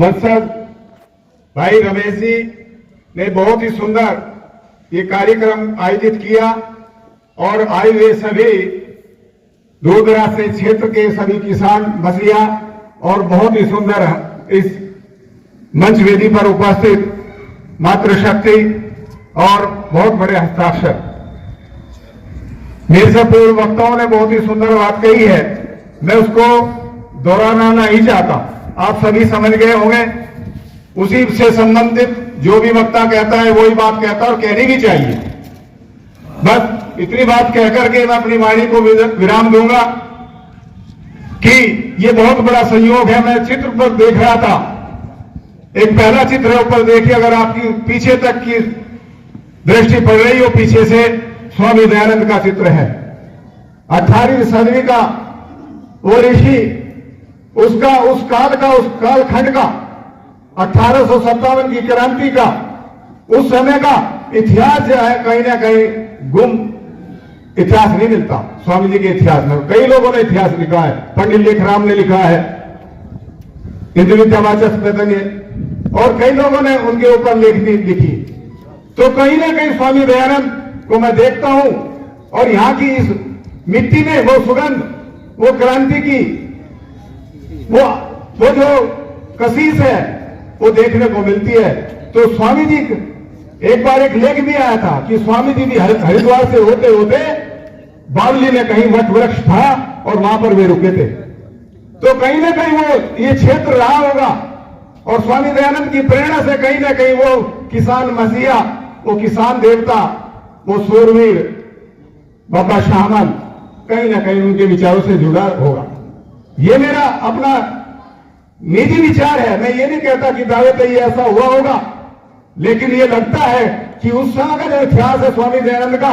वत्सल भाई रमेश जी ने बहुत ही सुंदर ये कार्यक्रम आयोजित किया और आए हुए सभी दूर दराज से क्षेत्र के सभी किसान मसीहा और बहुत ही सुंदर इस मंच वेदी पर उपस्थित मातृशक्ति और बहुत बड़े हस्ताक्षर। मेरे से पूर्व वक्ताओं ने बहुत ही सुंदर बात कही है, मैं उसको दोहराना नहीं चाहता, आप सभी समझ गए होंगे। उसी से संबंधित जो भी वक्ता कहता है वही बात कहता है और कहनी भी चाहिए। बस इतनी बात कहकर के मैं अपनी वाणी को विराम दूंगा कि ये बहुत बड़ा संयोग है। मैं चित्र पर देख रहा था, एक पहला चित्र है, ऊपर देखिए, अगर आपकी पीछे तक की दृष्टि पड़ रही हो, पीछे से स्वामी दयानंद का चित्र है। 18वीं सदी का वो ऋषि, उसका उस कालखंड का 1857 की क्रांति का उस समय का इतिहास जो है कहीं ना कहीं गुम इतिहास नहीं मिलता। स्वामी जी के इतिहास में कई लोगों ने इतिहास लिखा है, पंडित लेखराम ने लिखा है, इंद्र विद्यावाचस्पति ने, और कई लोगों ने उनके ऊपर लेखनी लिखी। तो कहीं ना कहीं स्वामी दयानंद को मैं देखता हूं और यहां की इस मिट्टी में वो सुगंध, वो क्रांति की वो जो कशिश है वो देखने को मिलती है। तो स्वामी जी, एक बार एक लेख भी आया था कि स्वामी जी भी हरिद्वार से होते होते बावली में कहीं वट वृक्ष था और वहां पर वे रुके थे। तो कहीं ना कहीं वो ये क्षेत्र रहा होगा और स्वामी दयानंद की प्रेरणा से कहीं ना कहीं वो किसान मसीहा, वो किसान देवता, वो सूरवीर बाबा शाहमल कहीं ना कहीं उनके विचारों से जुड़ा होगा। ये मेरा अपना निजी विचार है, मैं ये नहीं कहता कि दावे पे ये ऐसा हुआ होगा, लेकिन ये लगता है कि उस समय का जो इतिहास है स्वामी दयानंद का,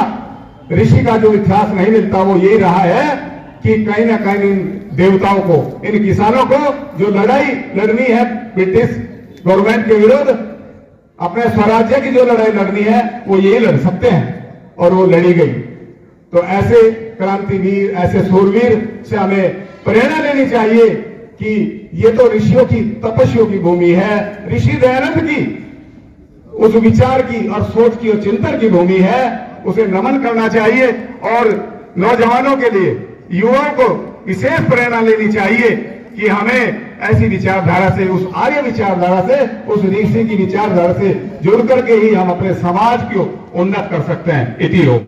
ऋषि का जो इतिहास नहीं मिलता, वो यही रहा है कि कहीं ना कहीं इन देवताओं को, इन किसानों को जो लड़ाई लड़नी है ब्रिटिश गवर्नमेंट के विरुद्ध, अपने स्वराज्य की जो लड़ाई लड़नी है, वो यही लड़ सकते हैं और वो लड़ी गई। तो ऐसे क्रांतिवीर, ऐसे सूरवीर से हमें प्रेरणा लेनी चाहिए कि ये तो ऋषियों की, तपस्वियों की भूमि है, ऋषि दयानंद की उस विचार की और सोच की और चिंतन की भूमि है, उसे नमन करना चाहिए। और नौजवानों के लिए, युवाओं को विशेष प्रेरणा लेनी चाहिए कि हमें ऐसी विचारधारा से, उस आर्य विचारधारा से, उस ऋषि की विचारधारा से जुड़ करके ही हम अपने समाज को उन्नत कर सकते हैं। इति हो।